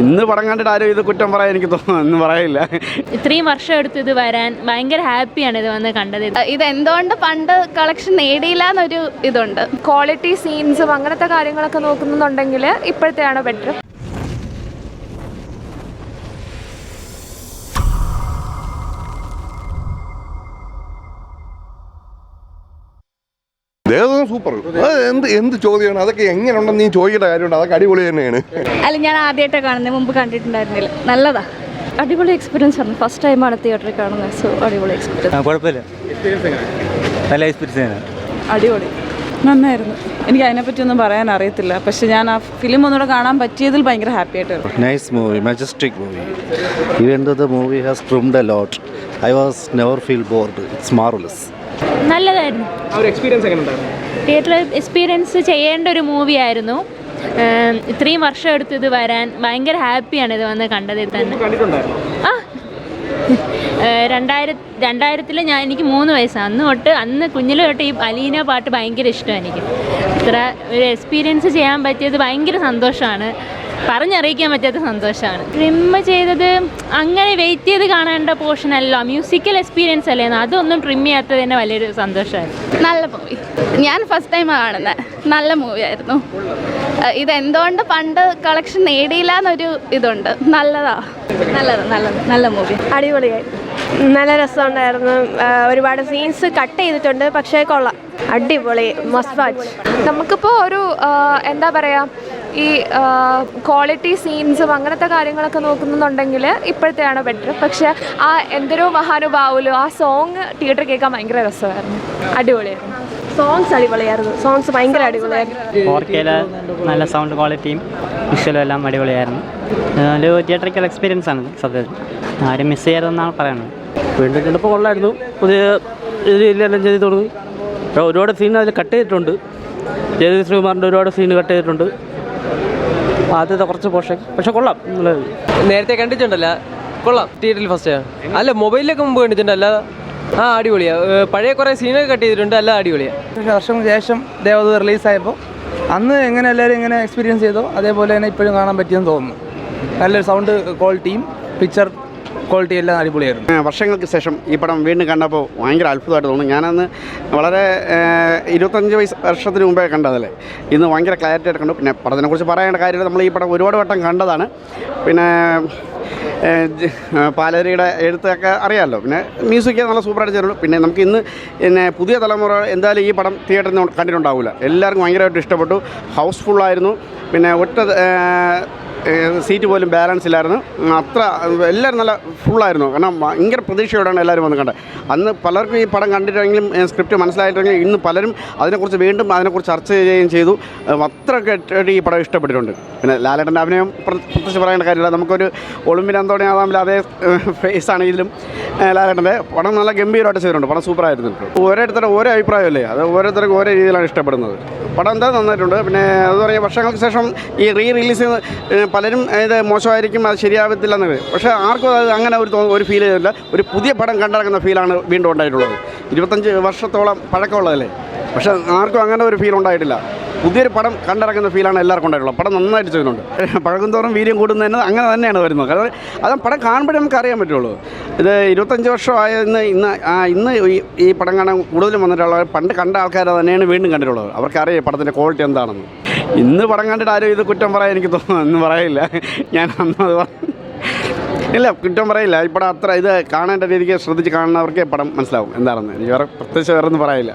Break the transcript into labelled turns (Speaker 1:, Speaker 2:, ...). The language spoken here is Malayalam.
Speaker 1: ഇന്ന് പടം കണ്ടിട്ട് ആരും ഇത് കുറ്റം പറയാൻ എനിക്ക് ഒന്നും പറയില്ല.
Speaker 2: ഇത്രയും വർഷം എടുത്ത് ഇത് വരാൻ ഭയങ്കര ഹാപ്പിയാണ് ഇത് വന്ന് കണ്ടത്.
Speaker 3: ഇത് എന്തുകൊണ്ട് പണ്ട് കളക്ഷൻ നേടിയില്ല എന്നൊരു ഇതുണ്ട്.
Speaker 4: ക്വാളിറ്റി സീൻസും അങ്ങനത്തെ കാര്യങ്ങളൊക്കെ നോക്കുന്നുണ്ടെങ്കിൽ ഇപ്പോഴത്തെയാണ് ബെറ്റർ.
Speaker 5: സൂപ്പർ. എന്ത് ചോദ്യമാണ് അതൊക്കെ? എങ്ങനെയുണ്ടെന്ന് നീ ചോദിക്കേണ്ട കാര്യമുണ്ട്. അതൊക്കെ അടിപൊളി തന്നെയാണ്.
Speaker 3: അല്ല, ഞാൻ ആദ്യമായിട്ടാണ് കാണുന്നത്, മുമ്പ് കണ്ടിട്ടുണ്ടായിരുന്നില്ല. നല്ലതാ, അടിപൊളി എക്സ്പീരിയൻസ് ആണ്. ഫസ്റ്റ് ടൈമാണ് തിയേറ്ററിൽ കാണുന്നത്. സോ അടിപൊളി എക്സ്പീരിയൻസ്.
Speaker 6: കുഴപ്പമില്ല, നല്ല എക്സ്പീരിയൻസ്.
Speaker 7: അടിപൊളി, നന്നായിരുന്നു. എനിക്ക് അതിനെപ്പറ്റി ഒന്നും പറയാൻ അറിയത്തില്ല, പക്ഷെ ഞാൻ ആ ഫിലിം ഒന്നുകൂടെ കാണാൻ പറ്റിയതിൽ ഭയങ്കര ഹാപ്പി ആയിട്ടായിരുന്നു.
Speaker 8: Nice movie, majestic movie. Even though the movie has trimmed a lot, I was never feel bored. It's marvelous.
Speaker 2: നല്ലതായിരുന്നു. തിയേറ്റർ എക്സ്പീരിയൻസ് ചെയ്യേണ്ട ഒരു മൂവി ആയിരുന്നു. ഇത്രയും വർഷം എടുത്ത് ഇത് വരാൻ ഭയങ്കര ഹാപ്പിയാണ് ഇത് വന്ന് കണ്ടതിൽ തന്നെ. ആ 2000 എനിക്ക് 3 വയസ്സാണ്. അന്ന് കുഞ്ഞിലെ തൊട്ട് ഈ അലീന പാട്ട് ഭയങ്കര ഇഷ്ടമാണ് എനിക്ക്. ഇത്ര ഒരു എക്സ്പീരിയൻസ് ചെയ്യാൻ പറ്റിയത് ഭയങ്കര സന്തോഷമാണ്, പറഞ്ഞറിയിക്കാൻ പറ്റാത്ത സന്തോഷമാണ്. ട്രിം ചെയ്തത് അങ്ങനെ വെയിറ്റ് ചെയ്ത് കാണേണ്ട പോർഷൻ അല്ല, മ്യൂസിക്കൽ എക്സ്പീരിയൻസ് അല്ലായിരുന്നു. അതൊന്നും ട്രിം ചെയ്യാത്തത് തന്നെ വലിയൊരു സന്തോഷമായിരുന്നു.
Speaker 3: നല്ല മൂവി, ഞാൻ ഫസ്റ്റ് ടൈമാണ് കാണുന്നത്. നല്ല മൂവി ആയിരുന്നു. ഇത് എന്തുകൊണ്ട് പണ്ട് കളക്ഷൻ നേടിയില്ല എന്നൊരു ഇതുണ്ട്. നല്ല മൂവി, അടിപൊളിയായിരുന്നു.
Speaker 4: നല്ല രസമുണ്ടായിരുന്നു. ഒരുപാട് സീൻസ് കട്ട് ചെയ്തിട്ടുണ്ട്, പക്ഷേ കൊള്ളാം, അടിപൊളി, മസ്റ്റ് വാച്ച്. നമുക്കിപ്പോൾ ഒരു എന്താ പറയുക, ഈ ക്വാളിറ്റി സീൻസും അങ്ങനത്തെ കാര്യങ്ങളൊക്കെ നോക്കുന്നുണ്ടെങ്കിൽ ഇപ്പോഴത്തെയാണ് ബെറ്റർ. പക്ഷേ ആ എന്തൊരു മഹാനുഭാവുലോ ആ സോങ് തിയേറ്ററിൽ കേൾക്കാൻ ഭയങ്കര രസമായിരുന്നു, അടിപൊളിയായിരുന്നു. സോങ്സ് അടിപൊളിയായിരുന്നു, സോങ്സ് ഭയങ്കര അടിപൊളിയായിരുന്നു.
Speaker 9: 4K നല്ല സൗണ്ട് ക്വാളിറ്റിയും വിഷ്വലും എല്ലാം അടിപൊളിയായിരുന്നു. ഒരു തിയേറ്ററിക്കൽ എക്സ്പീരിയൻസ് ആണ് സത്യത്തിൽ, ആരും മിസ് ചെയ്യരുതെന്നാണ് പറയുന്നത്.
Speaker 6: വീണ്ടും കണ്ടപ്പോൾ കൊള്ളായിരുന്നു. പുതിയ രീതിയിലെല്ലാം ചെയ്ത് തുടങ്ങി. ഒരുപാട് സീൻ അതിൽ കട്ട് ചെയ്തിട്ടുണ്ട്. ജഗതി ശ്രീകുമാറിൻ്റെ ഒരുപാട് സീൻ കട്ട് ചെയ്തിട്ടുണ്ട്. ആദ്യത്തെ കുറച്ച് പോർഷൻ പക്ഷെ കൊള്ളാം.
Speaker 10: നേരത്തെ കണ്ടിട്ടുണ്ടല്ല, കൊള്ളാം. തിയേറ്ററിൽ ഫസ്റ്റ് അല്ല, മൊബൈലിലൊക്കെ മുമ്പ് കണ്ടിട്ടുണ്ടല്ല. അടിപൊളിയാ. പഴയ കുറേ സീനൊക്കെ കട്ട് ചെയ്തിട്ടുണ്ട്, അല്ല അടിപൊളിയാണ്.
Speaker 11: വർഷങ്ങൾക്ക് ശേഷം ദേവദൂത് റിലീസായപ്പോൾ അന്ന് എങ്ങനെ എല്ലാവരും ഇങ്ങനെ എക്സ്പീരിയൻസ് ചെയ്തോ അതേപോലെ തന്നെ ഇപ്പോഴും കാണാൻ പറ്റിയെന്ന് തോന്നുന്നു. നല്ലൊരു സൗണ്ട് ക്വാളിറ്റിയും പിക്ചർ ക്വാളിറ്റി എല്ലാം അടിപൊളിയായിരുന്നു.
Speaker 1: വർഷങ്ങൾക്ക് ശേഷം ഈ പടം വീണ്ടും കണ്ടപ്പോൾ ഭയങ്കര അത്ഭുതമായിട്ട് തോന്നുന്നു. ഞാനന്ന് വളരെ 25 വർഷത്തിന് മുമ്പേ കണ്ടതല്ലേ, ഇന്ന് ഭയങ്കര ക്ലാരിറ്റി ആയിട്ട് കണ്ടു. പിന്നെ പടത്തിനെക്കുറിച്ച് പറയേണ്ട കാര്യമില്ല, നമ്മൾ ഈ പടം ഒരുപാട് വട്ടം കണ്ടതാണ്. പിന്നെ പാലരിയുടെ എഴുത്തൊക്കെ അറിയാമല്ലോ. പിന്നെ മ്യൂസിക് നല്ല സൂപ്പറായിട്ട് ചേരുള്ളൂ. പിന്നെ നമുക്ക് ഇന്ന് പുതിയ തലമുറ എന്തായാലും ഈ പടം തിയേറ്ററിൽ നിന്ന് കണ്ടിട്ടുണ്ടാവില്ല. എല്ലാവർക്കും ഭയങ്കരമായിട്ട് ഇഷ്ടപ്പെട്ടു. ഹൗസ്ഫുള്ളായിരുന്നു. പിന്നെ ഒറ്റ സീറ്റ് പോലും ബാലൻസ് ഇല്ലായിരുന്നു. അത്ര എല്ലാവരും നല്ല ഫുള്ളായിരുന്നു. കാരണം ഭയങ്കര പ്രതീക്ഷയോടെയാണ് എല്ലാവരും വന്ന് കണ്ടത്. അന്ന് പലർക്കും ഈ പടം കണ്ടിട്ടെങ്കിലും സ്ക്രിപ്റ്റ് മനസ്സിലായിട്ടെങ്കിലും ഇന്ന് പലരും അതിനെക്കുറിച്ച് ചർച്ച ചെയ്യുകയും ചെയ്തു. അത്രയൊക്കെ ഈ പടം ഇഷ്ടപ്പെട്ടിട്ടുണ്ട്. പിന്നെ ലാലേട്ടൻ്റെ അഭിനയം പ്രത്യേകിച്ച് പറയേണ്ട കാര്യമില്ല. നമുക്കൊരു ഒളിമ്പിന് അന്തോണി ആവാമില്ല അതേ ഫേസാണ് ഇതിലും ലാലേട്ടൻ്റെ. പടം നല്ല ഗംഭീരമായിട്ട് ചെയ്തിട്ടുണ്ട്. പടം സൂപ്പറായിരുന്നു. ഓരോരുത്തരുടെ ഓരോ അഭിപ്രായമല്ലേ, അത് ഓരോരുത്തർക്കും ഓരോ രീതിയിലാണ് ഇഷ്ടപ്പെടുന്നത്. പടം എന്തായാലും നന്നായിട്ടുണ്ട്. പിന്നെ അത് പറഞ്ഞാൽ വർഷങ്ങൾക്ക് ശേഷം ഈ റിലീസ് പലരും ഇത് മോശമായിരിക്കും, അത് ശരിയാവത്തില്ലെന്നത്. പക്ഷേ ആർക്കും അത് അങ്ങനെ ഒരു ഫീൽ ചെയ്തില്ല. ഒരു പുതിയ പടം കണ്ടിറങ്ങുന്ന ഫീലാണ് വീണ്ടും ഉണ്ടായിട്ടുള്ളത്. 25 വർഷത്തോളം പഴക്കമുള്ളതല്ലേ, പക്ഷേ ആർക്കും അങ്ങനെ ഒരു ഫീൽ ഉണ്ടായിട്ടില്ല. പുതിയൊരു പടം കണ്ടിറങ്ങുന്ന ഫീലാണ് എല്ലാവർക്കും ഉണ്ടായിട്ടുള്ളത്. പടം നന്നായിട്ട് ചെയ്യുന്നുണ്ട്. പഴകുന്തോറും വീര്യം കൂടുന്നതിന് അങ്ങനെ തന്നെയാണ് വരുന്നത്. കാരണം അത് പടം കാണുമ്പോഴേ നമുക്ക് അറിയാൻ പറ്റുള്ളൂ. ഇത് 25 വർഷമായ ഇന്ന് ഈ പടം കാണാൻ കൂടുതലും വന്നിട്ടുള്ളവർ പണ്ട് കണ്ട ആൾക്കാർ തന്നെയാണ് വീണ്ടും കണ്ടിട്ടുള്ളത്. അവർക്കറിയാം പടത്തിൻ്റെ ക്വാളിറ്റി എന്താണെന്ന്. ഇന്ന് പടം കണ്ടിട്ട് ആരും ഇത് കുറ്റം പറയാൻ എനിക്ക് ഒന്നും പറയില്ല. ഞാൻ അന്നത് ഇല്ല, കുറ്റം പറയില്ല. ഈ പടം അത്ര ഇത് കാണേണ്ട രീതിക്ക് ശ്രദ്ധിച്ച് കാണുന്നവർക്കേ പടം മനസ്സിലാവും എന്താണെന്ന്. എനിക്ക് വേറെ പ്രത്യേകിച്ച് വേറെ ഒന്നും പറയില്ല.